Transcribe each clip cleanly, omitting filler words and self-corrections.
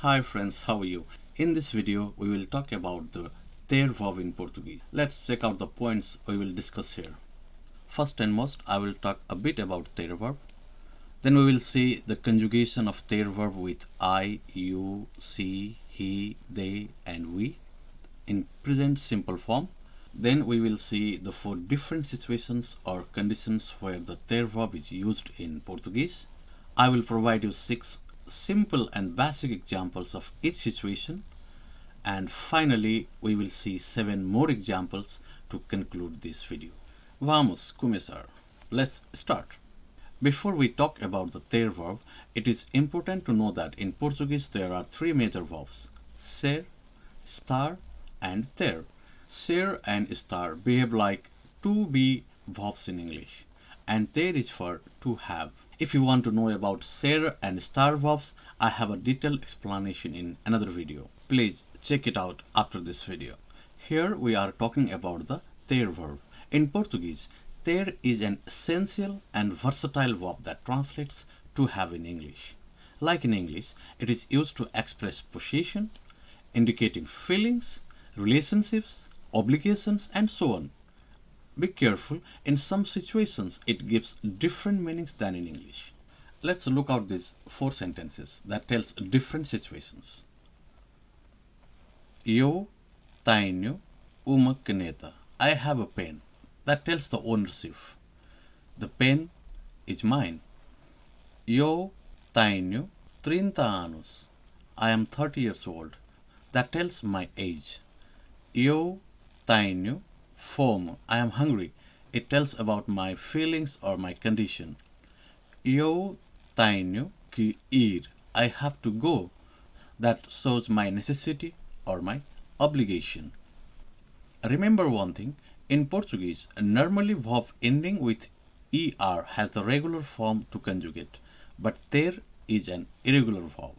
Hi friends, how are you? In this video, we will talk about the ter verb in Portuguese. Let's check out the points we will discuss here. First and most, I will talk a bit about ter verb. Then we will see the conjugation of ter verb with I, you, she, he, they, and we in present simple form. Then we will see the 4 different situations or conditions where the ter verb is used in Portuguese. I will provide you 6 simple and basic examples of each situation, and finally we will see 7 more examples to conclude this video. Vamos começar. Let's start. Before we talk about the ter verb, it is important to know that in Portuguese there are 3 major verbs: ser, estar, and ter. Ser and estar behave like to be verbs in English, and ter is for to have. If you want to know about ser and estar verbs, I have a detailed explanation in another video. Please check it out after this video. Here we are talking about the ter verb. In Portuguese, ter is an essential and versatile verb that translates to have in English. Like in English, it is used to express possession, indicating feelings, relationships, obligations, and so on. Be careful, in some situations it gives different meanings than in English. Let's look at these 4 sentences that tells different situations. Eu tenho uma caneta. I have a pen. That tells the ownership. The pen is mine. Eu tenho 30 anos. I am 30 years old. That tells my age. Eu tenho fome. I am hungry. It tells about my feelings or my condition. Eu tenho que ir. I have to go. That shows my necessity or my obligation. Remember one thing, in Portuguese, normally verb ending with er has the regular form to conjugate, but ter is an irregular verb.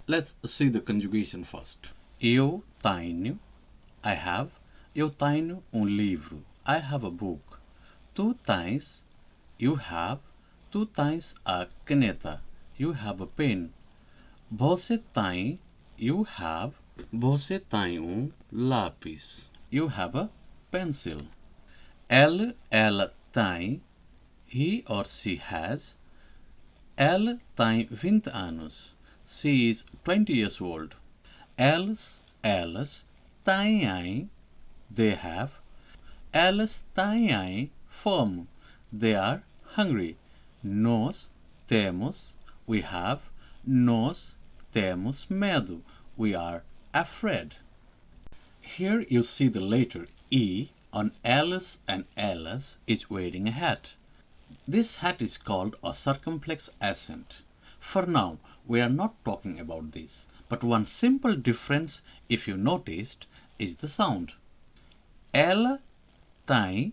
Let's see the conjugation first. Eu tenho, I have. Eu tenho livro. I have a book. Tu tens, you have. Tu tens a caneta. You have a pen. Você tem, you have. Você tem lápis. You have a pencil. Ela tem. He or she has. Ela tem 20 anos. She is 20 years old. Elas têm. They have. Elas têm fome. They are hungry. Nós temos. We have. Nós temos medo. We are afraid. Here you see the letter E on elas, and elas is wearing a hat. This hat is called a circumflex accent. For now, we are not talking about this, but one simple difference, if you noticed, is the sound. Ela tem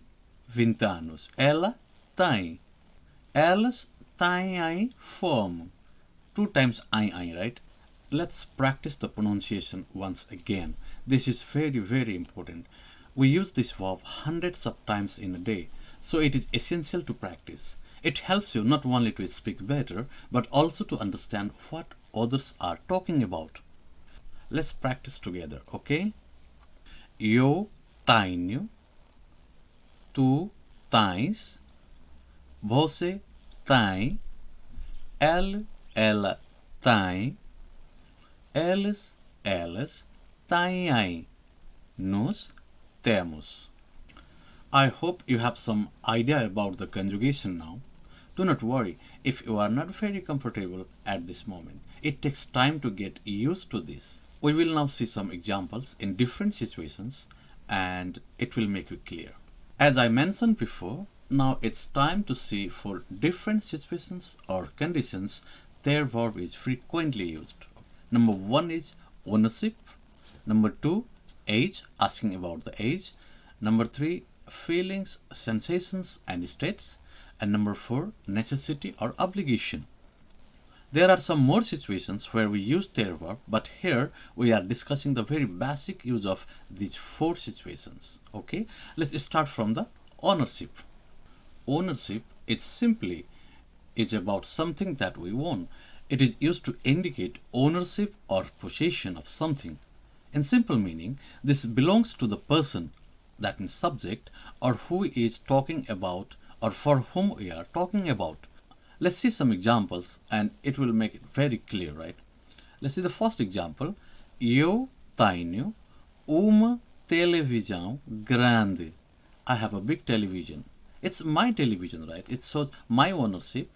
20 anos. Ela tem. Elas têm fome. 2 times I, right? Let's practice the pronunciation once again. This is very, very important. We use this verb hundreds of times in a day, so it is essential to practice. It helps you not only to speak better, but also to understand what others are talking about. Let's practice together, okay? Eu tenho, tu tens, você tem, ela tem, elas têm, nós temos. I hope you have some idea about the conjugation now. Do not worry if you are not very comfortable at this moment. It takes time to get used to this. We will now see some examples in different situations, and it will make you clear. As I mentioned before, now it's time to see for different situations or conditions ter verb is frequently used. Number 1 is ownership. Number 2, age, asking about the age. Number 3, feelings, sensations, and states. And number 4, necessity or obligation. There are some more situations where we use ter verb, but here we are discussing the very basic use of these 4 situations. Okay, let's start from the ownership. Ownership is simply about something that we own. It is used to indicate ownership or possession of something. In simple meaning, this belongs to the person, that means subject, or who is talking about or for whom we are talking about. Let's see some examples and it will make it very clear, right? Let's see the first example. Eu tenho uma televisão grande. I have a big television. It's my television, right? It shows my ownership.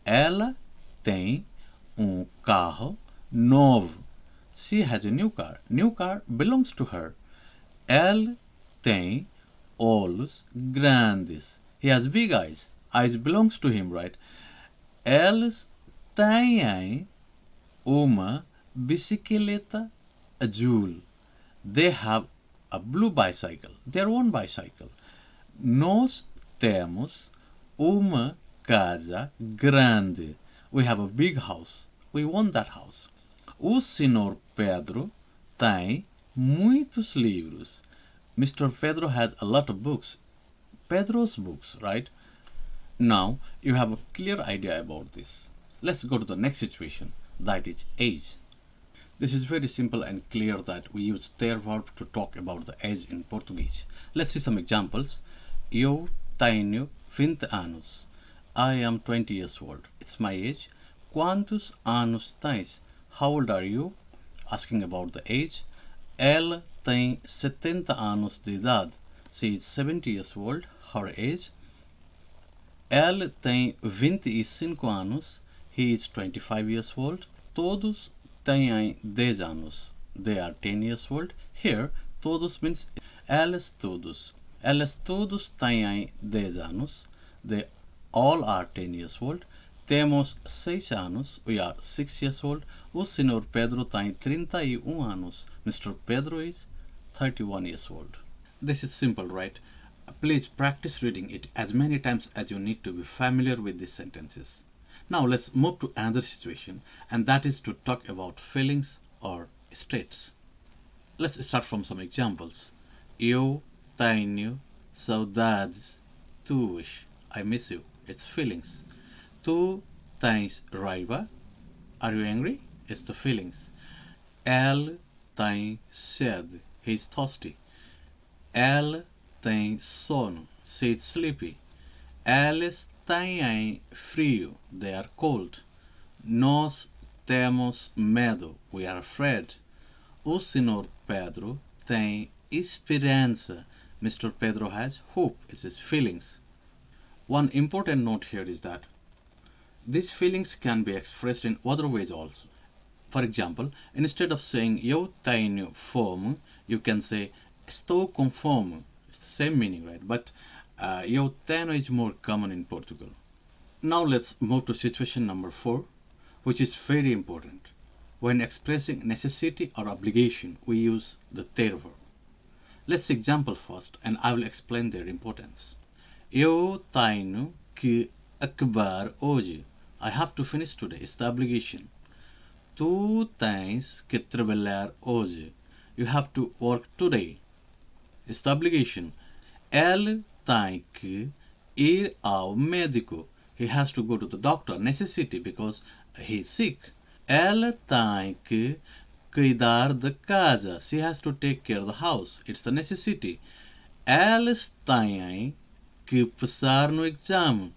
Ela tem carro novo. She has a new car. New car belongs to her. Ele tem olhos grandes. He has big eyes. Eyes belongs to him, right? Eles têm uma bicicleta azul. They have a blue bicycle, their own bicycle. Nós temos uma casa grande. We have a big house. We want that house. O senhor Pedro tem muitos livros. Mr. Pedro has a lot of books. Pedro's books, right? Now you have a clear idea about this. Let's go to the next situation, that is age. This is very simple and clear that we use ter verb to talk about the age in Portuguese. Let's see some examples. Eu tenho 20 anos. I am 20 years old. It's my age. Quantos anos tens? How old are you? Asking about the age. Ela tem 70 anos de idade. She is 70 years old. Her age. Ele tem 25 anos. He is 25 years old. Todos têm 10 anos. They are 10 years old. Here, todos means eles todos. Eles todos têm 10 anos. They all are 10 years old. Temos 6 anos. We are 6 years old. O senhor Pedro tem 31 anos. Mr. Pedro is 31 years old. This is simple, right? Please practice reading it as many times as you need to be familiar with these sentences. Now let's move to another situation, and that is to talk about feelings or states. Let's start from some examples. Eu tenho saudades tuas. I miss you. It's feelings. Tu tens raiva. Are you angry? It's the feelings. Ele tem sede. He's thirsty. Ela tem sono. She is sleepy. Eles têm frio. They are cold. Nós temos medo. We are afraid. O senhor Pedro tem esperança. Mr. Pedro has hope. It's his feelings. One important note here is that these feelings can be expressed in other ways also. For example, instead of saying eu tenho fome, you can say estou com fome. It's the same meaning, right? But eu tenho is more common in Portugal. Now let's move to situation number 4, which is very important. When expressing necessity or obligation, we use the ter verb. Let's see example first, and I will explain their importance. Eu tenho que acabar hoje. I have to finish today. It's the obligation. Tu tens que trabalhar hoje. You have to work today. It's the obligation. Ele tem que ir ao médico. He has to go to the doctor. Necessity, because he is sick. Ela tem que cuidar da casa. She has to take care of the house. It's the necessity. Eles têm que passar no exame.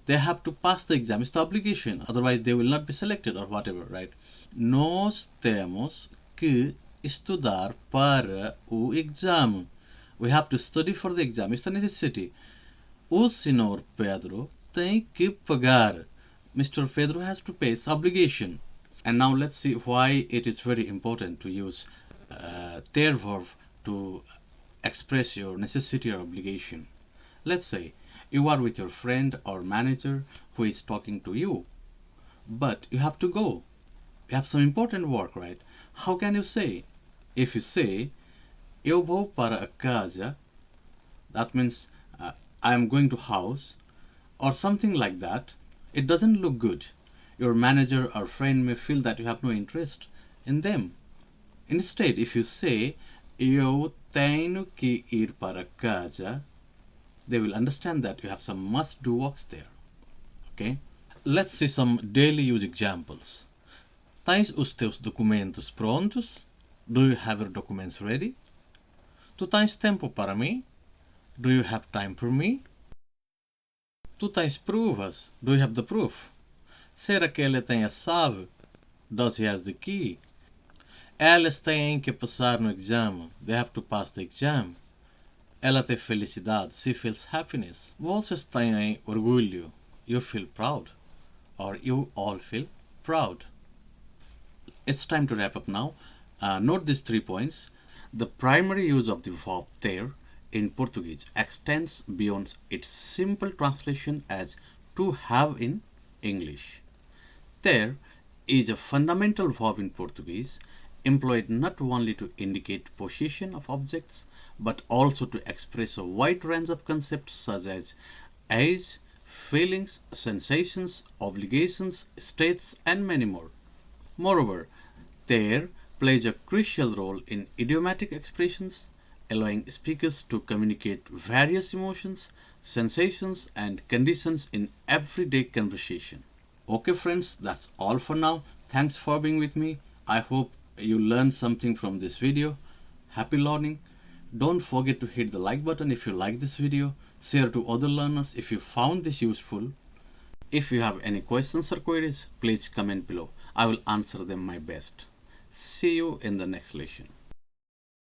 They have to pass the exam. It's the obligation. Otherwise, they will not be selected or whatever, right? Nós temos que estudar para o exame. We have to study for the exam. It's the necessity. O senhor Pedro tem que pagar. Mr. Pedro has to pay. It's obligation. And now let's see why it is very important to use ter verb to express your necessity or obligation. Let's say you are with your friend or manager who is talking to you, but you have to go. You have some important work, right? How can you say? If you say, eu vou para a casa, that means I am going to house, or something like that, it doesn't look good. Your manager or friend may feel that you have no interest in them. Instead, if you say, eu tenho que ir para casa, they will understand that you have some must-do works there. Okay? Let's see some daily use examples. Tens os teus documentos prontos? Do you have your documents ready? Tu tens tempo para mim? Do you have time for me? Tu tens provas? Do you have the proof? Será que ele tem a chave? Does he have the key? Elas têm que passar no exame. They have to pass the exam. Ela tem felicidade. She feels happiness. Vocês têm orgulho. You feel proud. Or you all feel proud. It's time to wrap up now. Note these 3 points. The primary use of the verb ter in Portuguese extends beyond its simple translation as to have in English. Ter is a fundamental verb in Portuguese, employed not only to indicate possession of objects, but also to express a wide range of concepts such as age, feelings, sensations, obligations, states, and many more. Moreover, ter plays a crucial role in idiomatic expressions, allowing speakers to communicate various emotions, sensations, and conditions in everyday conversation. Okay friends, that's all for now. Thanks for being with me. I hope you learned something from this video. Happy learning. Don't forget to hit the like button if you like this video. Share to other learners if you found this useful. If you have any questions or queries, please comment below. I will answer them my best. See you in the next lesson.